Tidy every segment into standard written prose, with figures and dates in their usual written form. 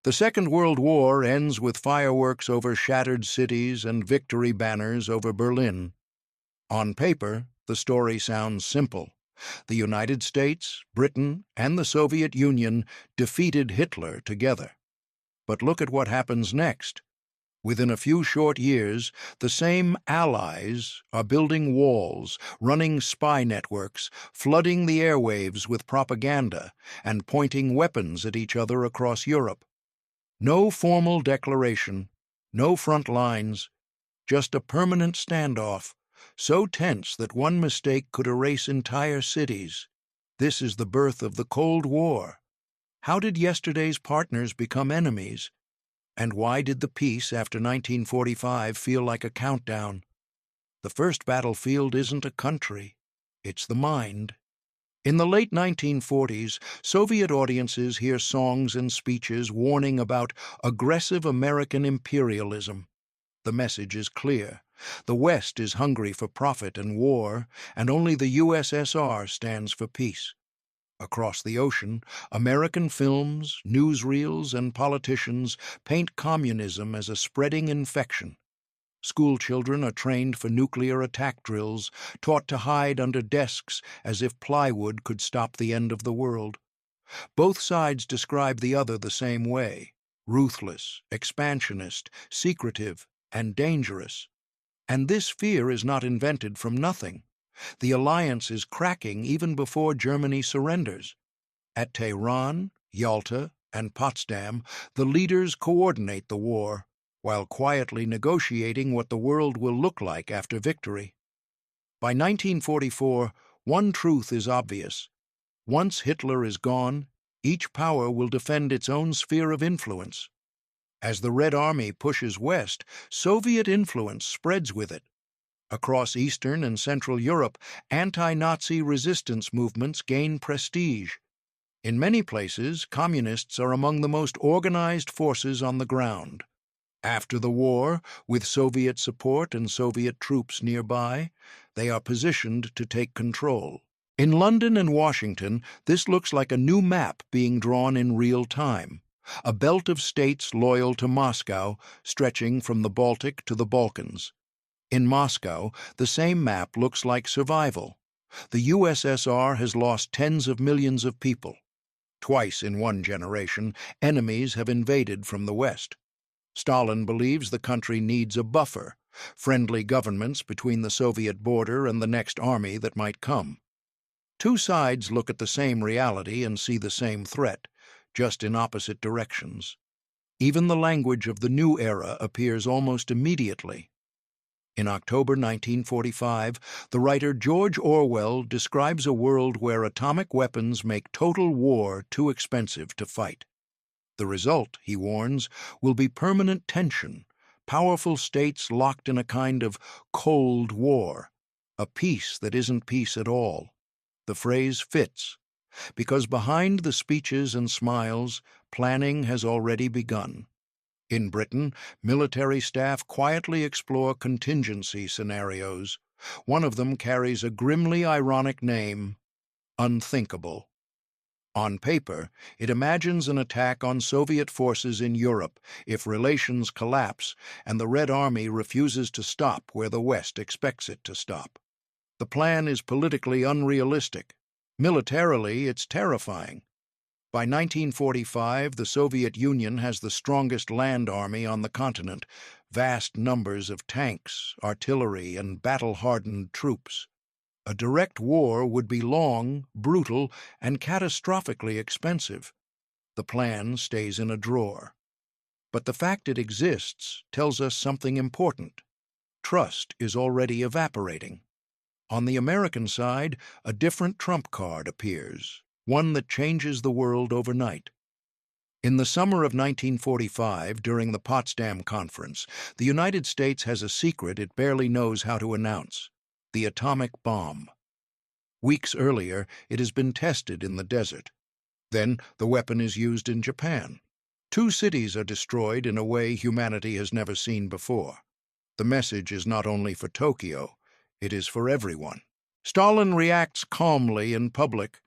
The Second World War ends with fireworks over shattered cities and victory banners over Berlin. On paper, the story sounds simple. The United States, Britain, and the Soviet Union defeated Hitler together. But look at what happens next. Within a few short years, the same allies are building walls, running spy networks, flooding the airwaves with propaganda, and pointing weapons at each other across Europe. No formal declaration, no front lines, just a permanent standoff, so tense that one mistake could erase entire cities. This is the birth of the Cold War. How did yesterday's partners become enemies? And why did the peace after 1945 feel like a countdown? The first battlefield isn't a country, it's the mind. In the late 1940s, Soviet audiences hear songs and speeches warning about aggressive American imperialism. The message is clear. The West is hungry for profit and war, and only the USSR stands for peace. Across the ocean, American films, newsreels, and politicians paint communism as a spreading infection. School children are trained for nuclear attack drills, taught to hide under desks as if plywood could stop the end of the world. Both sides describe the other the same way: ruthless, expansionist, secretive, and dangerous. And this fear is not invented from nothing. The alliance is cracking even before Germany surrenders. At Tehran, Yalta, and Potsdam, the leaders coordinate the war, while quietly negotiating what the world will look like after victory. By 1944, one truth is obvious. Once Hitler is gone, each power will defend its own sphere of influence. As the Red Army pushes west, Soviet influence spreads with it. Across Eastern and Central Europe, anti-Nazi resistance movements gain prestige. In many places, communists are among the most organized forces on the ground. After the war, with Soviet support and Soviet troops nearby, they are positioned to take control. In London and Washington, this looks like a new map being drawn in real time. A belt of states loyal to Moscow, stretching from the Baltic to the Balkans. In Moscow, the same map looks like survival. The USSR has lost tens of millions of people. Twice in one generation, enemies have invaded from the West. Stalin believes the country needs a buffer, friendly governments between the Soviet border and the next army that might come. Two sides look at the same reality and see the same threat, just in opposite directions. Even the language of the new era appears almost immediately. In October 1945, the writer George Orwell describes a world where atomic weapons make total war too expensive to fight. The result, he warns, will be permanent tension, powerful states locked in a kind of Cold War, a peace that isn't peace at all. The phrase fits, because behind the speeches and smiles, planning has already begun. In Britain, military staff quietly explore contingency scenarios. One of them carries a grimly ironic name: unthinkable. On paper, it imagines an attack on Soviet forces in Europe if relations collapse and the Red Army refuses to stop where the West expects it to stop. The plan is politically unrealistic. Militarily, it's terrifying. By 1945, the Soviet Union has the strongest land army on the continent, vast numbers of tanks, artillery, and battle-hardened troops. A direct war would be long, brutal, and catastrophically expensive. The plan stays in a drawer. But the fact it exists tells us something important. Trust is already evaporating. On the American side, a different trump card appears, one that changes the world overnight. In the summer of 1945, during the Potsdam Conference, the United States has a secret it barely knows how to announce: the atomic bomb. Weeks earlier, it has been tested in the desert. Then, the weapon is used in Japan. 2 cities are destroyed in a way humanity has never seen before. The message is not only for Tokyo, it is for everyone. Stalin reacts calmly in public,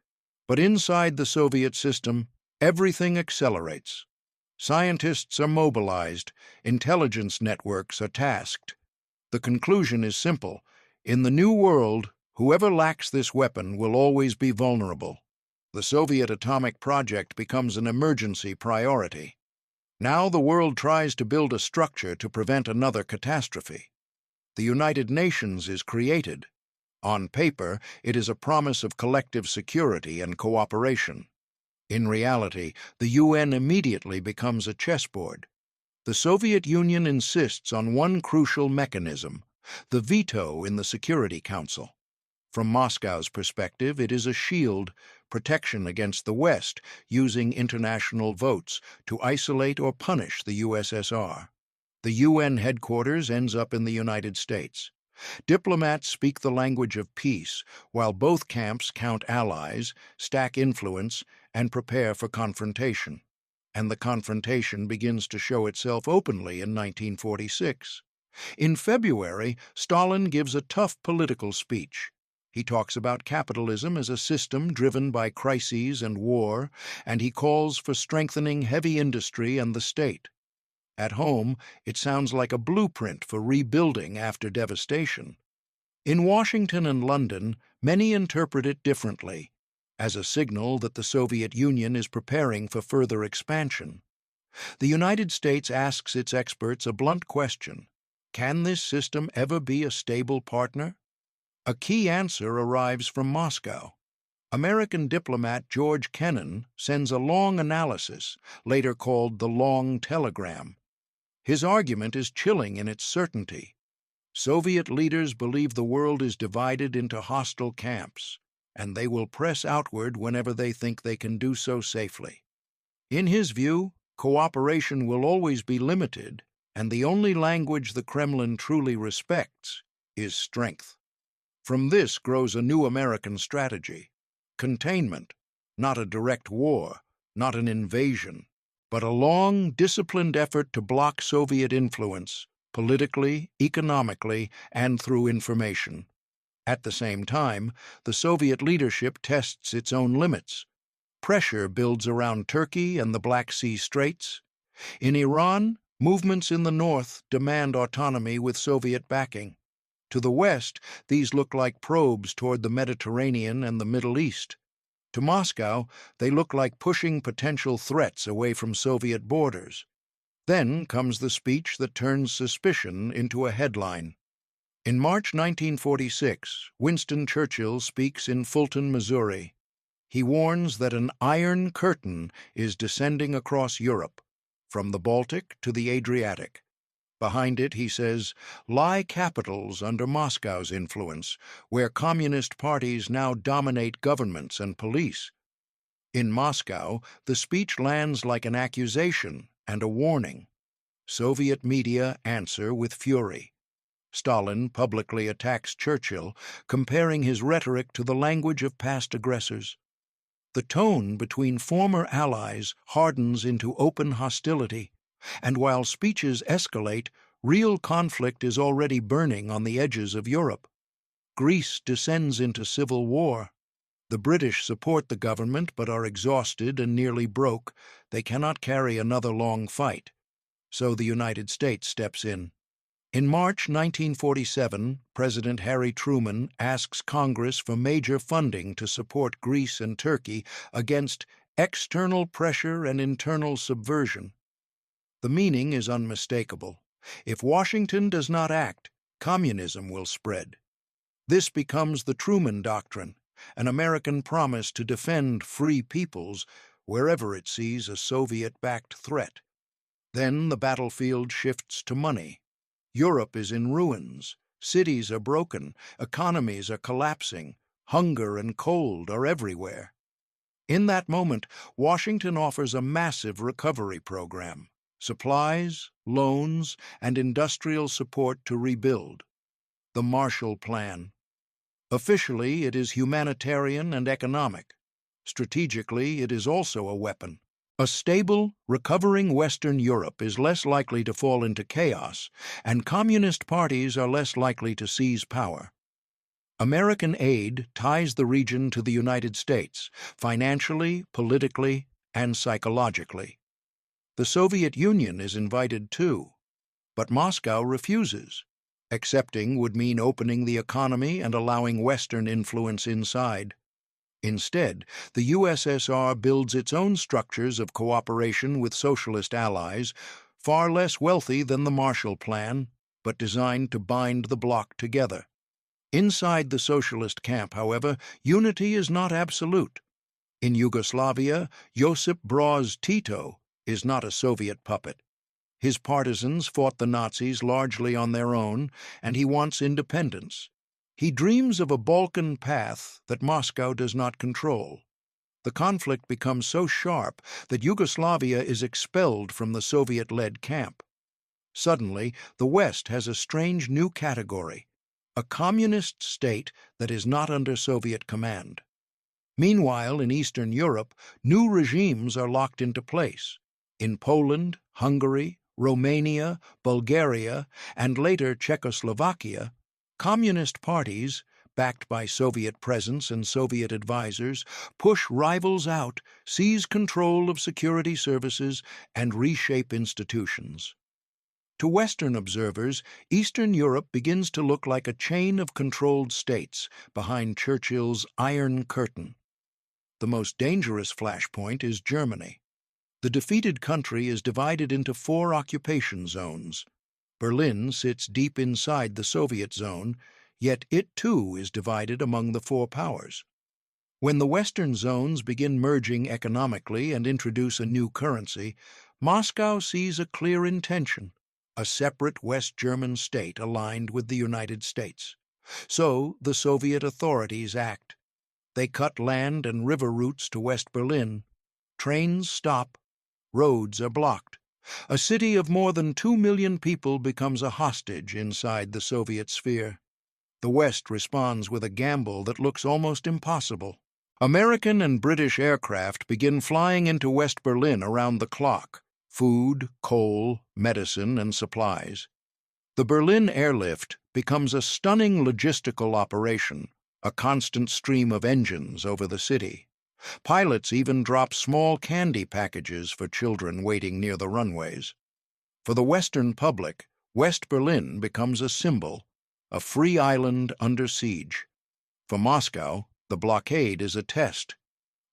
but inside the Soviet system, everything accelerates. Scientists are mobilized, intelligence networks are tasked. The conclusion is simple. In the New World, whoever lacks this weapon will always be vulnerable. The Soviet atomic project becomes an emergency priority. Now the world tries to build a structure to prevent another catastrophe. The United Nations is created. On paper, it is a promise of collective security and cooperation. In reality, the UN immediately becomes a chessboard. The Soviet Union insists on one crucial mechanism, the veto in the Security Council. From Moscow's perspective, it is a shield, protection against the West, using international votes to isolate or punish the USSR. The UN headquarters ends up in the United States. Diplomats speak the language of peace, while both camps count allies, stack influence, and prepare for confrontation. And the confrontation begins to show itself openly in 1946. In February, Stalin gives a tough political speech. He talks about capitalism as a system driven by crises and war, and he calls for strengthening heavy industry and the state. At home, it sounds like a blueprint for rebuilding after devastation. In Washington and London, many interpret it differently, as a signal that the Soviet Union is preparing for further expansion. The United States asks its experts a blunt question: can this system ever be a stable partner? A key answer arrives from Moscow. American diplomat George Kennan sends a long analysis, later called the Long Telegram. His argument is chilling in its certainty. Soviet leaders believe the world is divided into hostile camps, and they will press outward whenever they think they can do so safely. In his view, cooperation will always be limited, and the only language the Kremlin truly respects is strength. From this grows a new American strategy: containment, not a direct war, not an invasion, but a long, disciplined effort to block Soviet influence, politically, economically, and through information. At the same time, the Soviet leadership tests its own limits. Pressure builds around Turkey and the Black Sea Straits. In Iran, movements in the north demand autonomy with Soviet backing. To the west, these look like probes toward the Mediterranean and the Middle East. To Moscow, they look like pushing potential threats away from Soviet borders. Then comes the speech that turns suspicion into a headline. In March 1946, Winston Churchill speaks in Fulton, Missouri. He warns that an iron curtain is descending across Europe, from the Baltic to the Adriatic. Behind it, he says, lie capitals under Moscow's influence, where communist parties now dominate governments and police. In Moscow, the speech lands like an accusation and a warning. Soviet media answer with fury. Stalin publicly attacks Churchill, comparing his rhetoric to the language of past aggressors. The tone between former allies hardens into open hostility, and while speeches escalate, real conflict is already burning on the edges of Europe. Greece descends into civil war. The British support the government but are exhausted and nearly broke. They cannot carry another long fight. So the United States steps in. In March 1947, President Harry Truman asks Congress for major funding to support Greece and Turkey against external pressure and internal subversion. The meaning is unmistakable. If Washington does not act, communism will spread. This becomes the Truman Doctrine, an American promise to defend free peoples wherever it sees a Soviet-backed threat. Then the battlefield shifts to money. Europe is in ruins. Cities are broken. Economies are collapsing. Hunger and cold are everywhere. In that moment, Washington offers a massive recovery program: supplies, loans, and industrial support to rebuild. The Marshall Plan. Officially, it is humanitarian and economic. Strategically, it is also a weapon. A stable, recovering Western Europe is less likely to fall into chaos, and communist parties are less likely to seize power. American aid ties the region to the United States, financially, politically, and psychologically. The Soviet Union is invited too, but Moscow refuses. Accepting would mean opening the economy and allowing Western influence inside. Instead, the USSR builds its own structures of cooperation with socialist allies, far less wealthy than the Marshall Plan, but designed to bind the bloc together. Inside the socialist camp, however, unity is not absolute. In Yugoslavia, Josip Broz Tito is not a Soviet puppet. His partisans fought the Nazis largely on their own, and he wants independence. He dreams of a Balkan path that Moscow does not control. The conflict becomes so sharp that Yugoslavia is expelled from the Soviet-led camp. Suddenly, the West has a strange new category, a communist state that is not under Soviet command. Meanwhile, in Eastern Europe, new regimes are locked into place. In Poland, Hungary, Romania, Bulgaria, and later Czechoslovakia, communist parties, backed by Soviet presence and Soviet advisors, push rivals out, seize control of security services, and reshape institutions. To Western observers, Eastern Europe begins to look like a chain of controlled states behind Churchill's Iron Curtain. The most dangerous flashpoint is Germany. The defeated country is divided into 4 occupation zones. Berlin sits deep inside the Soviet zone, yet it too is divided among the 4 powers. When the Western zones begin merging economically and introduce a new currency, Moscow sees a clear intention: a separate West German state aligned with the United States. So the Soviet authorities act. They cut land and river routes to West Berlin. Trains stop. Roads are blocked. A city of more than 2 million people becomes a hostage inside the Soviet sphere. The West responds with a gamble that looks almost impossible. American and British aircraft begin flying into West Berlin around the clock: food, coal, medicine, and supplies. The Berlin airlift becomes a stunning logistical operation, a constant stream of engines over the city. Pilots even drop small candy packages for children waiting near the runways. For the Western public, West Berlin becomes a symbol, a free island under siege. For Moscow, the blockade is a test.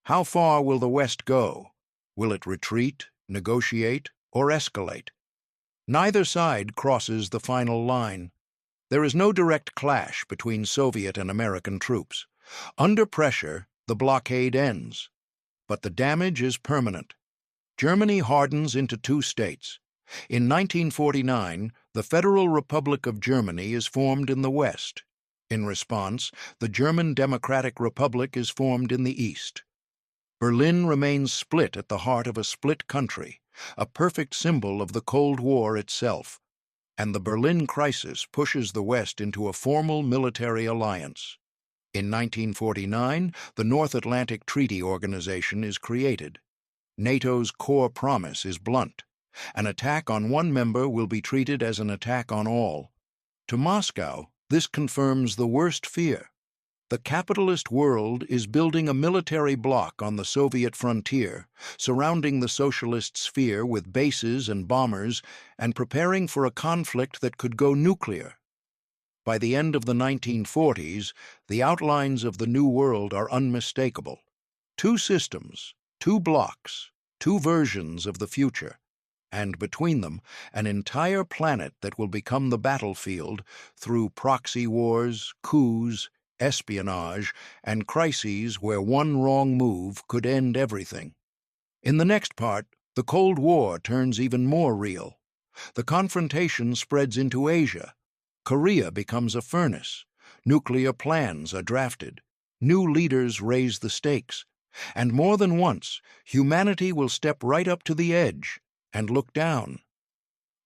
How far will the West go? Will it retreat, negotiate, or escalate? Neither side crosses the final line. There is no direct clash between Soviet and American troops. Under pressure, the blockade ends. But the damage is permanent. Germany hardens into 2 states. In 1949, the Federal Republic of Germany is formed in the West. In response, the German Democratic Republic is formed in the East. Berlin remains split at the heart of a split country, a perfect symbol of the Cold War itself. And the Berlin crisis pushes the West into a formal military alliance. In 1949, the North Atlantic Treaty Organization is created. NATO's core promise is blunt: an attack on one member will be treated as an attack on all. To Moscow, this confirms the worst fear. The capitalist world is building a military bloc on the Soviet frontier, surrounding the socialist sphere with bases and bombers, and preparing for a conflict that could go nuclear. By the end of the 1940s, the outlines of the New World are unmistakable. 2 systems, 2 blocs, 2 versions of the future, and between them, an entire planet that will become the battlefield through proxy wars, coups, espionage, and crises where one wrong move could end everything. In the next part, the Cold War turns even more real. The confrontation spreads into Asia. Korea becomes a furnace. Nuclear plans are drafted. New leaders raise the stakes. And more than once, humanity will step right up to the edge and look down.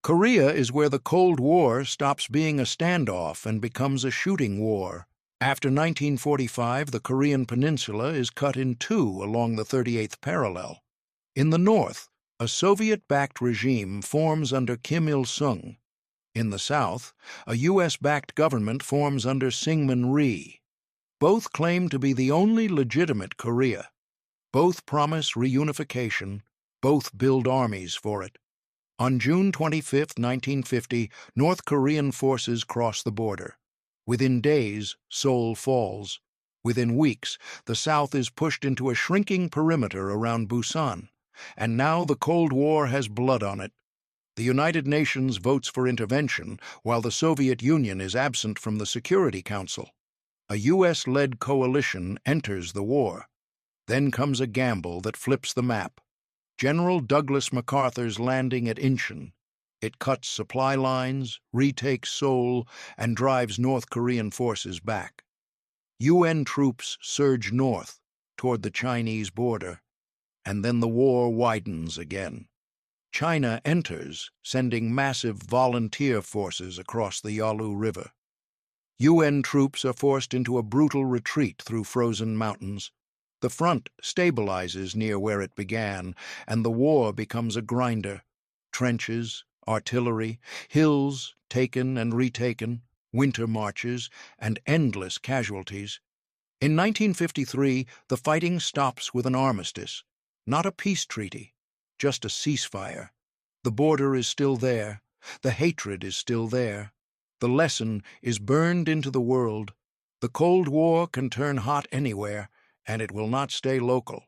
Korea is where the Cold War stops being a standoff and becomes a shooting war. After 1945, the Korean peninsula is cut in 2 along the 38th parallel. In the north, a Soviet-backed regime forms under Kim Il-sung. In the south, a U.S.-backed government forms under Syngman Rhee. Both claim to be the only legitimate Korea. Both promise reunification. Both build armies for it. On June 25, 1950, North Korean forces cross the border. Within days, Seoul falls. Within weeks, the South is pushed into a shrinking perimeter around Busan. And now the Cold War has blood on it. The United Nations votes for intervention, while the Soviet Union is absent from the Security Council. A U.S.-led coalition enters the war. Then comes a gamble that flips the map. General Douglas MacArthur's landing at Incheon. It cuts supply lines, retakes Seoul, and drives North Korean forces back. UN troops surge north, toward the Chinese border. And then the war widens again. China enters, sending massive volunteer forces across the Yalu River. UN troops are forced into a brutal retreat through frozen mountains. The front stabilizes near where it began, and the war becomes a grinder. Trenches, artillery, hills taken and retaken, winter marches, and endless casualties. In 1953, the fighting stops with an armistice, not a peace treaty, just a ceasefire. The border is still there. The hatred is still there. The lesson is burned into the world. The Cold War can turn hot anywhere, and it will not stay local.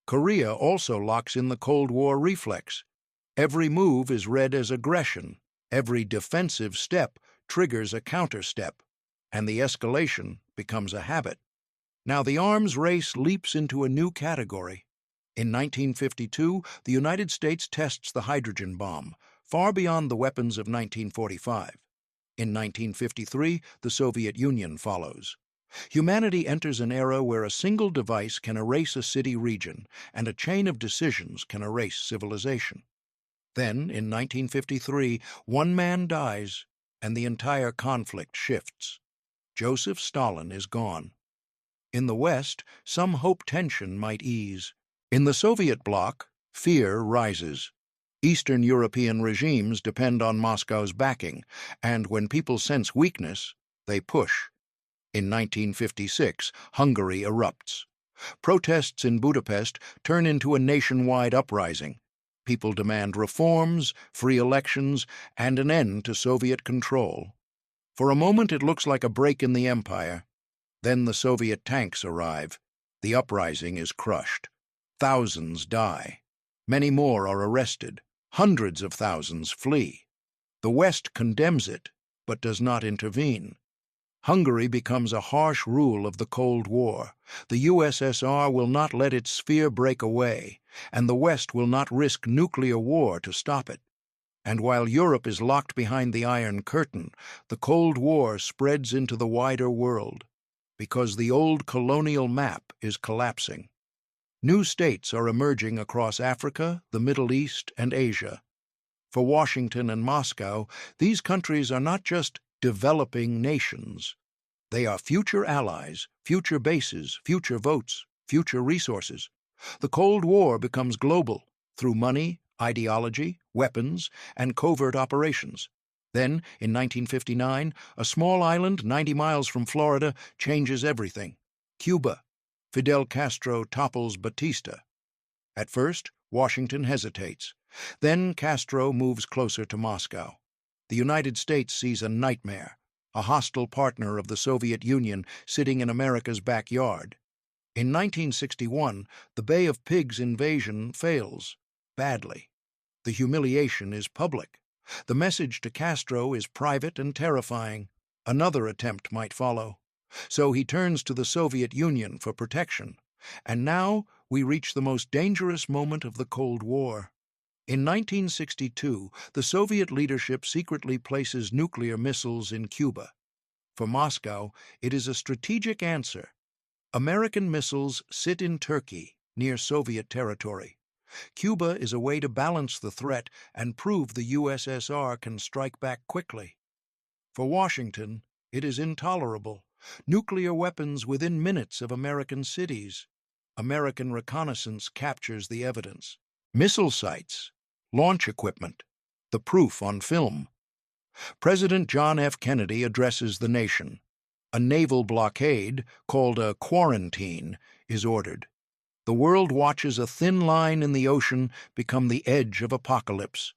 Korea also locks in the Cold War reflex. Every move is read as aggression. Every defensive step triggers a counterstep, and the escalation becomes a habit. Now the arms race leaps into a new category. In 1952, the United States tests the hydrogen bomb, far beyond the weapons of 1945. In 1953, the Soviet Union follows. Humanity enters an era where a single device can erase a city region, and a chain of decisions can erase civilization. Then, in 1953, one man dies, and the entire conflict shifts. Joseph Stalin is gone. In the West, some hope tension might ease. In the Soviet bloc, fear rises. Eastern European regimes depend on Moscow's backing, and when people sense weakness, they push. In 1956, Hungary erupts. Protests in Budapest turn into a nationwide uprising. People demand reforms, free elections, and an end to Soviet control. For a moment it looks like a break in the empire. Then the Soviet tanks arrive. The uprising is crushed. Thousands die. Many more are arrested. Hundreds of thousands flee. The West condemns it, but does not intervene. Hungary becomes a harsh rule of the Cold War. The USSR will not let its sphere break away, and the West will not risk nuclear war to stop it. And while Europe is locked behind the Iron Curtain, the Cold War spreads into the wider world, because the old colonial map is collapsing. New states are emerging across Africa, the Middle East, and Asia. For Washington and Moscow, these countries are not just developing nations. They are future allies, future bases, future votes, future resources. The Cold War becomes global through money, ideology, weapons, and covert operations. Then, in 1959, a small island 90 miles from Florida changes everything. Cuba. Fidel Castro topples Batista. At first, Washington hesitates. Then Castro moves closer to Moscow. The United States sees a nightmare, a hostile partner of the Soviet Union sitting in America's backyard. In 1961, the Bay of Pigs invasion fails, badly. The humiliation is public. The message to Castro is private and terrifying. Another attempt might follow. So he turns to the Soviet Union for protection. And now we reach the most dangerous moment of the Cold War. In 1962, the Soviet leadership secretly places nuclear missiles in Cuba. For Moscow, it is a strategic answer. American missiles sit in Turkey, near Soviet territory. Cuba is a way to balance the threat and prove the USSR can strike back quickly. For Washington, it is intolerable. Nuclear weapons within minutes of American cities. American reconnaissance captures the evidence. Missile sites, launch equipment, the proof on film. President John F. Kennedy addresses the nation. A naval blockade, called a quarantine, is ordered. The world watches a thin line in the ocean become the edge of apocalypse.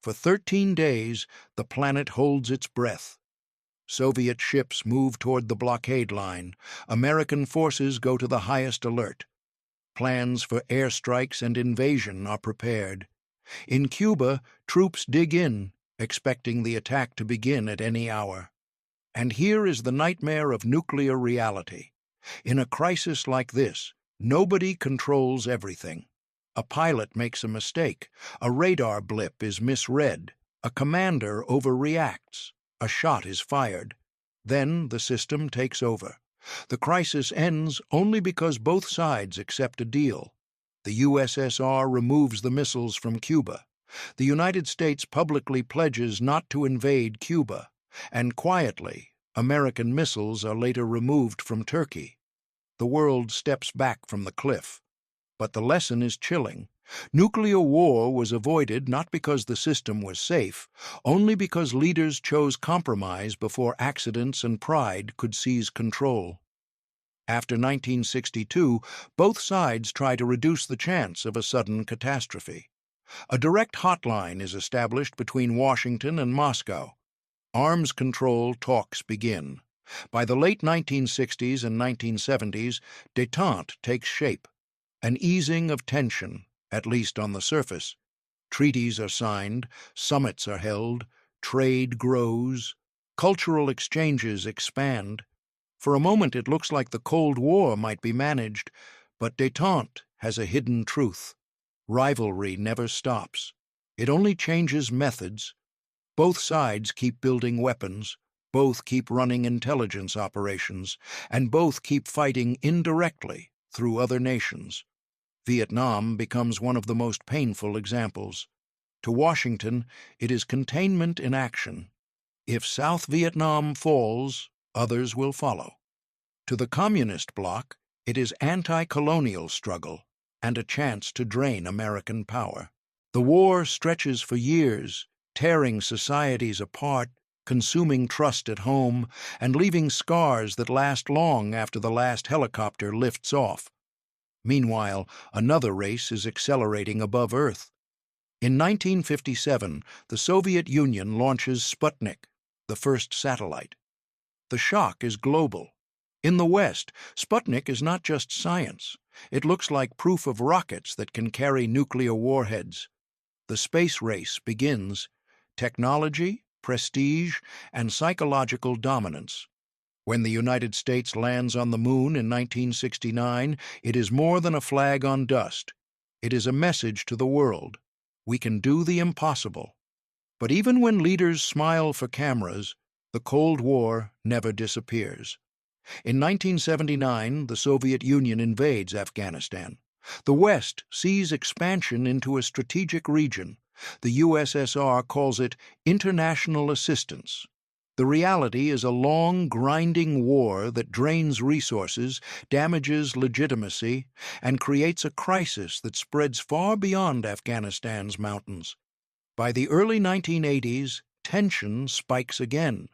For 13 days, the planet holds its breath. Soviet ships move toward the blockade line. American forces go to the highest alert. Plans for airstrikes and invasion are prepared. In Cuba, troops dig in, expecting the attack to begin at any hour. And here is the nightmare of nuclear reality. In a crisis like this, nobody controls everything. A pilot makes a mistake, a radar blip is misread, a commander overreacts, a shot is fired. Then the system takes over. The crisis ends only because both sides accept a deal. The USSR removes the missiles from Cuba. The United States publicly pledges not to invade Cuba, and quietly, American missiles are later removed from Turkey. The world steps back from the cliff. But the lesson is chilling. Nuclear war was avoided not because the system was safe, only because leaders chose compromise before accidents and pride could seize control. After 1962, both sides try to reduce the chance of a sudden catastrophe. A direct hotline is established between Washington and Moscow. Arms control talks begin. By the late 1960s and 1970s, détente takes shape, an easing of tension, at least on the surface. Treaties are signed, summits are held, trade grows, cultural exchanges expand. For a moment it looks like the Cold War might be managed, but détente has a hidden truth. Rivalry never stops. It only changes methods. Both sides keep building weapons, both keep running intelligence operations, and both keep fighting indirectly through other nations. Vietnam becomes one of the most painful examples. To Washington, it is containment in action. If South Vietnam falls, others will follow. To the communist bloc, it is anti-colonial struggle and a chance to drain American power. The war stretches for years, tearing societies apart, consuming trust at home, and leaving scars that last long after the last helicopter lifts off. Meanwhile, another race is accelerating above Earth. In 1957, the Soviet Union launches Sputnik, the first satellite. The shock is global. In the West, Sputnik is not just science. It looks like proof of rockets that can carry nuclear warheads. The space race begins. Technology, prestige, and psychological dominance. When the United States lands on the moon in 1969, it is more than a flag on dust. It is a message to the world. We can do the impossible. But even when leaders smile for cameras, the Cold War never disappears. In 1979, the Soviet Union invades Afghanistan. The West sees expansion into a strategic region. The USSR calls it international assistance. The reality is a long, grinding war that drains resources, damages legitimacy, and creates a crisis that spreads far beyond Afghanistan's mountains. By the early 1980s, tension spikes again.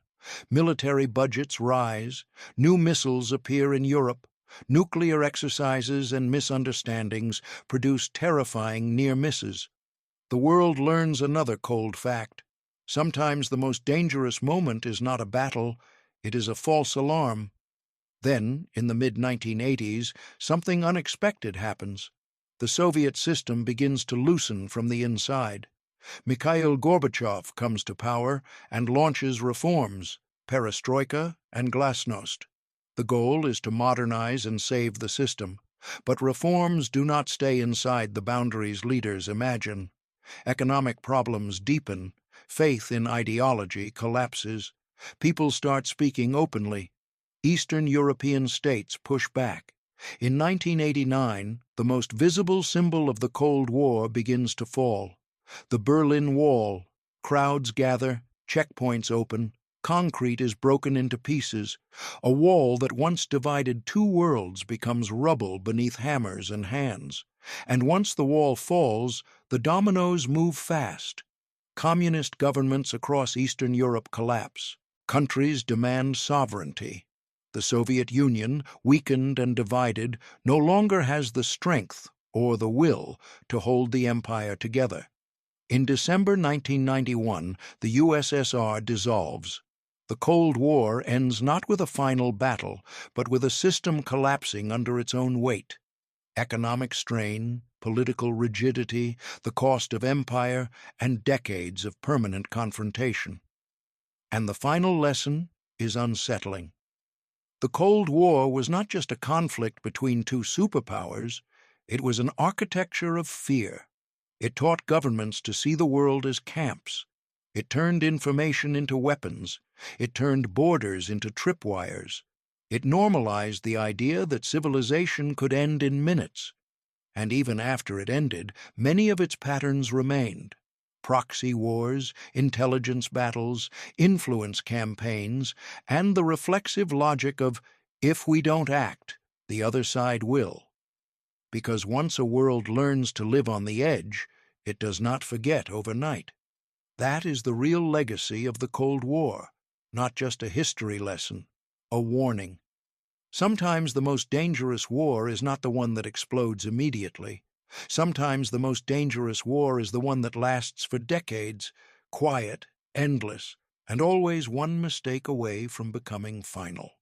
Military budgets rise, new missiles appear in Europe, nuclear exercises and misunderstandings produce terrifying near misses. The world learns another cold fact. Sometimes the most dangerous moment is not a battle, it is a false alarm. Then, in the mid-1980s, something unexpected happens. The Soviet system begins to loosen from the inside. Mikhail Gorbachev comes to power and launches reforms, perestroika and glasnost. The goal is to modernize and save the system, but reforms do not stay inside the boundaries leaders imagine. Economic problems deepen, faith in ideology collapses, people start speaking openly. Eastern European states push back. In 1989, the most visible symbol of the Cold War begins to fall. The Berlin Wall. Crowds gather, checkpoints open, concrete is broken into pieces. A wall that once divided two worlds becomes rubble beneath hammers and hands. And once the wall falls, the dominoes move fast. Communist governments across Eastern Europe collapse. Countries demand sovereignty. The Soviet Union, weakened and divided, no longer has the strength or the will to hold the empire together. In December 1991, the USSR dissolves. The Cold War ends not with a final battle, but with a system collapsing under its own weight. Economic strain, political rigidity, the cost of empire, and decades of permanent confrontation. And the final lesson is unsettling. The Cold War was not just a conflict between two superpowers, it was an architecture of fear. It taught governments to see the world as camps. It turned information into weapons. It turned borders into tripwires. It normalized the idea that civilization could end in minutes. And even after it ended, many of its patterns remained. Proxy wars, intelligence battles, influence campaigns, and the reflexive logic of, if we don't act, the other side will. Because once a world learns to live on the edge, it does not forget overnight. That is the real legacy of the Cold War, not just a history lesson, a warning. Sometimes the most dangerous war is not the one that explodes immediately. Sometimes the most dangerous war is the one that lasts for decades, quiet, endless, and always one mistake away from becoming final.